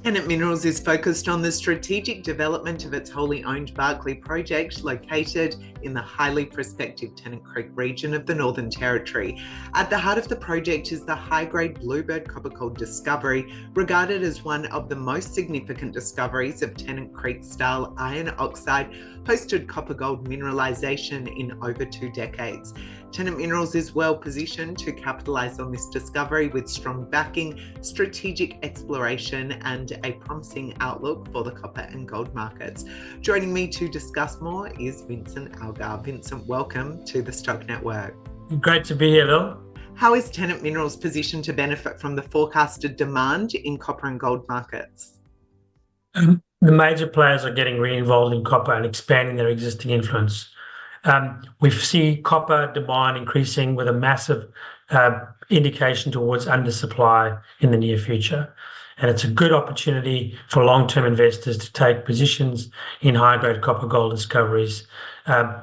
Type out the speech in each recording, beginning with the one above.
Tennant Minerals is focused on the strategic development of its wholly owned Barkley project located in the highly prospective Tennant Creek region of the Northern Territory. At the heart of the project is the high-grade Bluebird Copper-Gold discovery, regarded as one of the most significant discoveries of Tennant Creek-style iron-oxide hosted copper-gold mineralization in over 2 decades. Tennant Minerals is well positioned to capitalise on this discovery with strong backing, strategic exploration and a promising outlook for the copper and gold markets. Joining me to discuss more is Vincent Algar. Vincent, welcome to the Stock Network. Great to be here, Lil. How is Tennant Minerals positioned to benefit from the forecasted demand in copper and gold markets? The major players are getting re-involved in copper and expanding their existing influence. We see copper demand increasing with a massive indication towards undersupply in the near future. And it's a good opportunity for long-term investors to take positions in high-grade copper-gold discoveries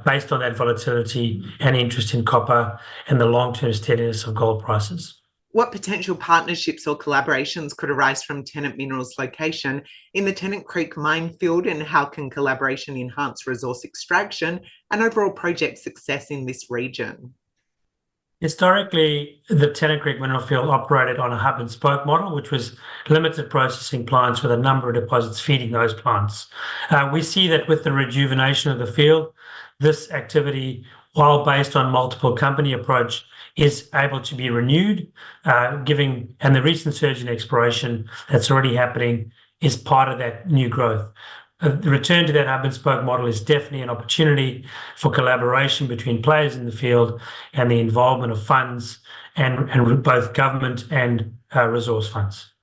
based on that volatility and interest in copper and the long-term steadiness of gold prices. What potential partnerships or collaborations could arise from Tennant Minerals' location in the Tennant Creek minefield, and how can collaboration enhance resource extraction and overall project success in this region? Historically, the Tennant Creek mineral field operated on a hub and spoke model, which was limited processing plants with a number of deposits feeding those plants. We see that with the rejuvenation of the field, this activity, while based on multiple company approach, is able to be renewed, and the recent surge in exploration that's already happening is part of that new growth. The return to that hub and spoke model is definitely an opportunity for collaboration between players in the field and the involvement of funds and both government and resource funds.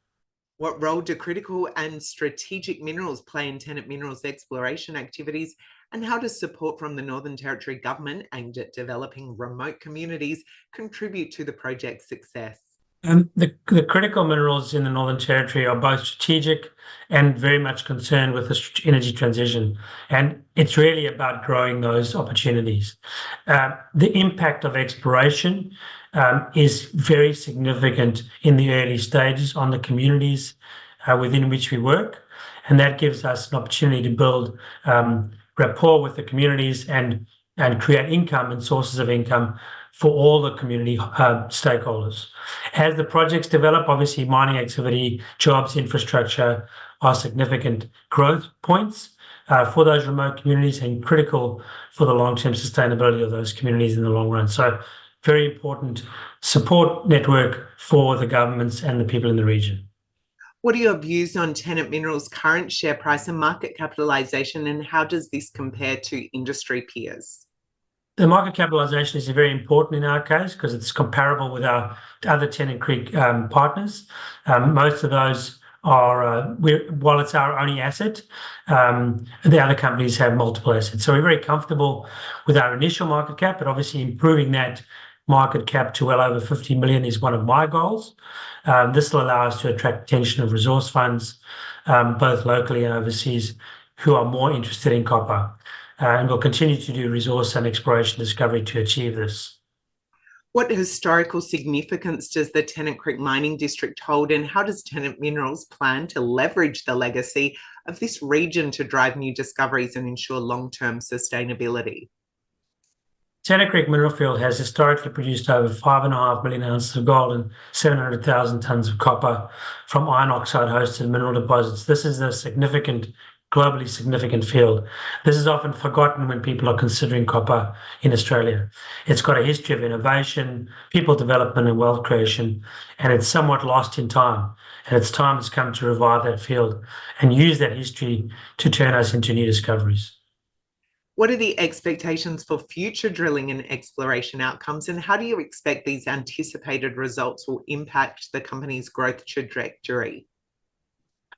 What role do critical and strategic minerals play in Tennant Minerals' exploration activities, and how does support from the Northern Territory government aimed at developing remote communities contribute to the project's success? The critical minerals in the Northern Territory are both strategic and very much concerned with the energy transition. And it's really about growing those opportunities. The impact of exploration is very significant in the early stages on the communities within which we work. And that gives us an opportunity to build rapport with the communities and create income and sources of income for all the community stakeholders. As the projects develop, obviously mining activity, jobs, infrastructure are significant growth points for those remote communities and critical for the long-term sustainability of those communities in the long run. So very important support network for the governments and the people in the region. What are your views on Tennant Minerals' current share price and market capitalisation, and how does this compare to industry peers? The market capitalisation is very important in our case because it's comparable with our other Tennant Creek partners. Most of those are, while it's our only asset, the other companies have multiple assets. So we're very comfortable with our initial market cap, but obviously improving that market cap to well over 50 million is one of my goals. This will allow us to attract attention of resource funds, both locally and overseas, who are more interested in copper. And we'll continue to do resource and exploration discovery to achieve this. What historical significance does the Tennant Creek mining district hold, and how does Tennant Minerals plan to leverage the legacy of this region to drive new discoveries and ensure long-term sustainability? Tennant Creek mineral field has historically produced over 5.5 million ounces of gold and 700,000 tonnes of copper from iron oxide hosted mineral deposits. This is a globally significant field. This is often forgotten when people are considering copper in Australia. It's got a history of innovation, people development and wealth creation, and it's somewhat lost in time. And its time has come to revive that field and use that history to turn us into new discoveries. What are the expectations for future drilling and exploration outcomes, and how do you expect these anticipated results will impact the company's growth trajectory?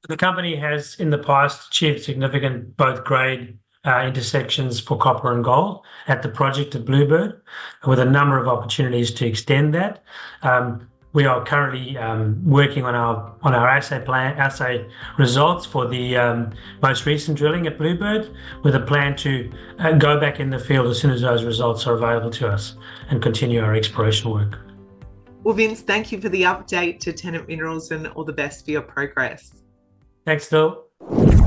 The company has in the past achieved significant both grade intersections for copper and gold at the project at Bluebird, with a number of opportunities to extend that. We are currently working on our assay results for the most recent drilling at Bluebird, with a plan to go back in the field as soon as those results are available to us and continue our exploration work. Well, Vince, thank you for the update to Tennant Minerals, and all the best for your progress. Thanks, Phil.